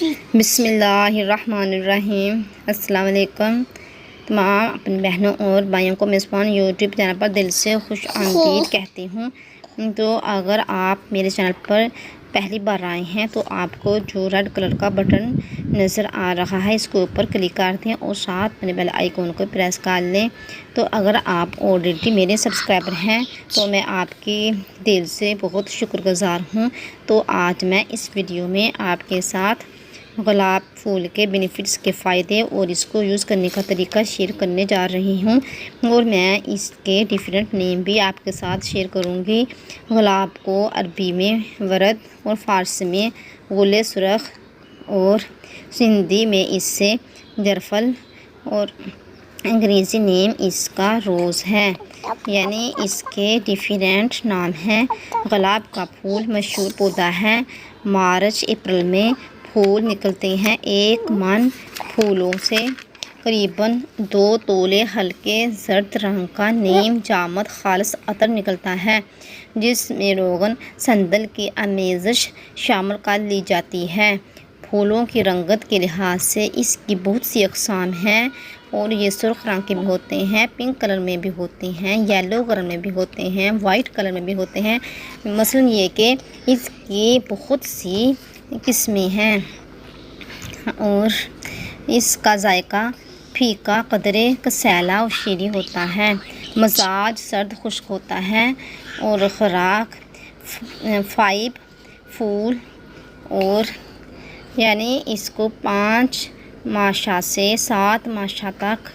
بسم اللہ الرحمن الرحیم۔ السلام علیکم تمام اپنی بہنوں اور بھائیوں کو میزبان یوٹیوب چینل پر دل سے خوش آمدید کہتی ہوں۔ تو اگر آپ میرے چینل پر پہلی بار آئے ہیں تو آپ کو جو ریڈ کلر کا بٹن نظر آ رہا ہے اس کے اوپر کلک کر دیں اور ساتھ میں بیل آئیکن کو پریس کر لیں۔ تو اگر آپ آلریڈی میرے سبسکرائبر ہیں تو میں آپ کی دل سے بہت شکر گزار ہوں۔ تو آج میں اس ویڈیو میں آپ کے ساتھ گلاب پھول کے بینیفٹس کے فائدے اور اس کو یوز کرنے کا طریقہ شیئر کرنے جا رہی ہوں، اور میں اس کے ڈیفرنٹ نیم بھی آپ کے ساتھ شیئر کروں گی۔ گلاب کو عربی میں ورد اور فارسی میں گل سرخ اور سندھی میں اس سے جرفل اور انگریزی نیم اس کا روز ہے، یعنی اس کے ڈیفرنٹ نام ہیں۔ گلاب کا پھول مشہور پودا ہے۔ مارچ اپریل میں پھول نکلتے ہیں۔ ایک من پھولوں سے قریباً 2 تولے ہلکے زرد رنگ کا نیم جامد خالص عطر نکلتا ہے، جس میں روغن سندل کی آمیزش شامل کر لی جاتی ہے۔ پھولوں کی رنگت کے لحاظ سے اس کی بہت سی اقسام ہیں، اور یہ سرخ رنگ کے بھی ہوتے ہیں، پنک کلر میں بھی ہوتے ہیں، یلو کلر میں بھی ہوتے ہیں، وائٹ کلر میں بھی ہوتے ہیں۔ مثلاً یہ کہ اس کی بہت سی قسمیں ہیں، اور اس کا ذائقہ پھیکا، قدرے کسیلا اور شیریں ہوتا ہے۔ مزاج سرد خشک ہوتا ہے، اور خوراک 5 پھول، اور یعنی اس کو 5 ماشا سے 7 ماشا تک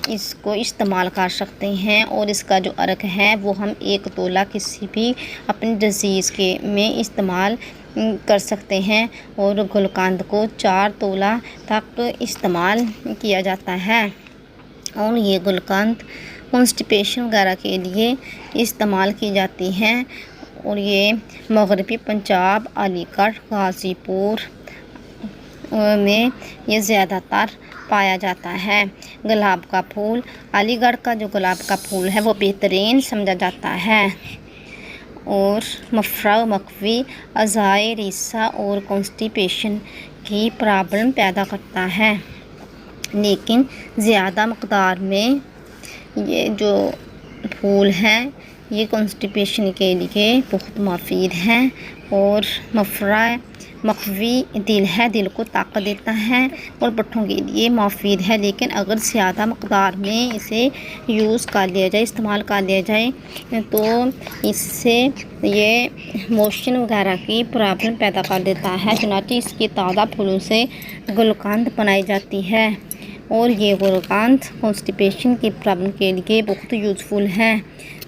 اس کو استعمال کر سکتے ہیں، اور اس کا جو عرق ہے وہ ہم 1 تولہ کسی بھی اپنی ڈزیز کے میں استعمال کر سکتے ہیں، اور گلقند کو 4 تولہ تک استعمال کیا جاتا ہے، اور یہ گلقند کانسٹیپیشن وغیرہ کے لیے استعمال کی جاتی ہے، اور یہ مغربی پنجاب، علی گڑھ، غازی پور میں یہ زیادہ تر پایا جاتا ہے۔ گلاب کا پھول علی گڑھ کا جو گلاب کا پھول ہے وہ بہترین سمجھا جاتا ہے، اور مفرق مقوی اعضائے ریسہ اور کانسٹیپیشن کی پرابلم پیدا کرتا ہے، لیکن زیادہ مقدار میں یہ جو پھول ہے یہ کانسٹیپیشن کے لیے بہت مفید ہے، اور مفرق مقوی دل ہے، دل کو طاقت دیتا ہے، اور پٹھوں کے لیے مفید ہے، لیکن اگر زیادہ مقدار میں اسے یوز کر لیا جائے، استعمال کر لیا جائے تو اس سے یہ موشن وغیرہ کی پرابلم پیدا کر دیتا ہے۔ چنانچہ اس کی تازہ پھولوں سے گلقند بنائی جاتی ہے، اور یہ گلقند کانسٹیپیشن کی پرابلم کے لیے بہت یوزفل ہے،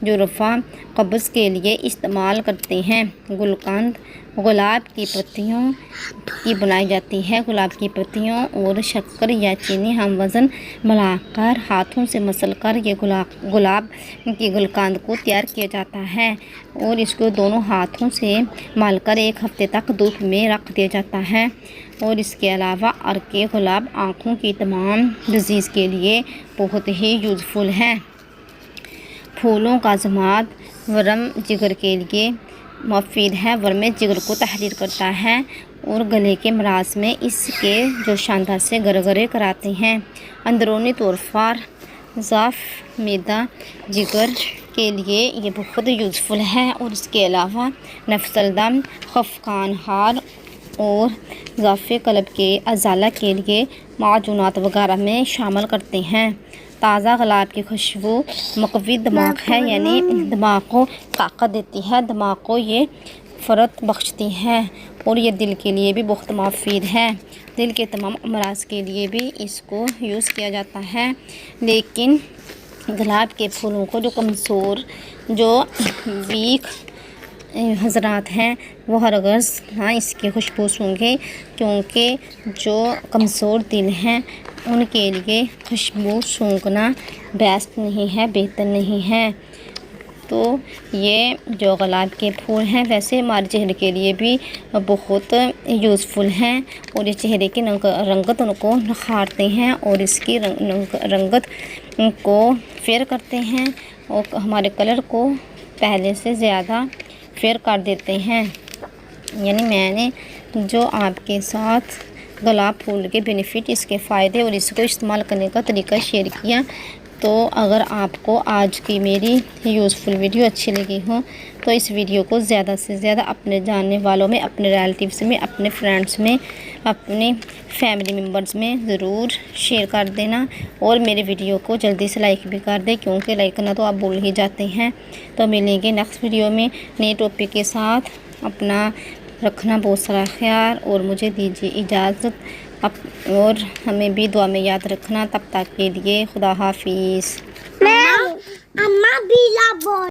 جو رفع قبض کے لیے استعمال کرتے ہیں۔ گلقند گلاب کی پتیوں کی بنائی جاتی ہے۔ گلاب کی پتیوں اور شکر یا چینی ہم وزن ملا کر ہاتھوں سے مسل کر یہ گلاب کی گلقند کو تیار کیا جاتا ہے، اور اس کو دونوں ہاتھوں سے مل کر 1 ہفتے تک دھوپ میں رکھ دیا جاتا ہے، اور اس کے علاوہ عرق گلاب آنکھوں کی تمام ڈزیز کے لیے بہت ہی یوزفل ہے۔ پھولوں کا ضماد ورم جگر کے لیے مفید ہے۔ ورم جگر کو تحریر کرتا ہے، اور گلے کے امراض میں اس کے جو شاندار سے گرگرے کراتے ہیں۔ اندرونی طور پر ضعف معدہ جگر کے لیے یہ بہت یوزفل ہے، اور اس کے علاوہ نفس الدم، خفقان حال اور ضعف قلب کے ازالہ کے لیے معجونات وغیرہ میں شامل کرتے ہیں۔ تازہ گلاب کی خوشبو مقوی دماغ ہے، یعنی دماغ کو طاقت دیتی ہے، دماغ کو یہ فرت بخشتی ہے، اور یہ دل کے لیے بھی بہت مفید ہے۔ دل کے تمام امراض کے لیے بھی اس کو یوز کیا جاتا ہے، لیکن گلاب کے پھولوں کو جو کمزور، جو ویک حضرات ہیں وہ ہرگز نہ اس کی خوشبو سونگھیں، کیونکہ جو کمزور دل ہیں ان کے لیے خوشبو سونگھنا بیسٹ نہیں ہے، بہتر نہیں ہے۔ تو یہ جو گلاب کے پھول ہیں ویسے ہمارے چہرے کے لیے بھی بہت یوزفل ہیں، اور یہ چہرے کی رنگت ان کو نکھارتے ہیں، اور اس کی رنگت کو فیئر کرتے ہیں، اور ہمارے کلر کو پہلے سے زیادہ فیئر کر دیتے ہیں۔ یعنی میں نے جو آپ کے ساتھ گلاب پھول کے بینیفٹ، اس کے فائدے اور اس کو استعمال کرنے کا طریقہ شیئر کیا۔ تو اگر آپ کو آج کی میری یوزفل ویڈیو اچھی لگی ہو تو اس ویڈیو کو زیادہ سے زیادہ اپنے جاننے والوں میں، اپنے ریلیٹیوز میں، اپنے فرینڈس میں، اپنے فیملی ممبرز میں ضرور شیئر کر دینا، اور میرے ویڈیو کو جلدی سے لائک بھی کر دیں، کیونکہ لائک کرنا تو آپ بھول ہی جاتے ہیں۔ تو ملیں گے نیکسٹ ویڈیو میں نئے ٹاپک کے ساتھ۔ اپنا رکھنا بہت سارا خیال اور مجھے دیجیے اجازت، اور ہمیں بھی دعا میں یاد رکھنا۔ تب تک کے لیے خدا حافظ۔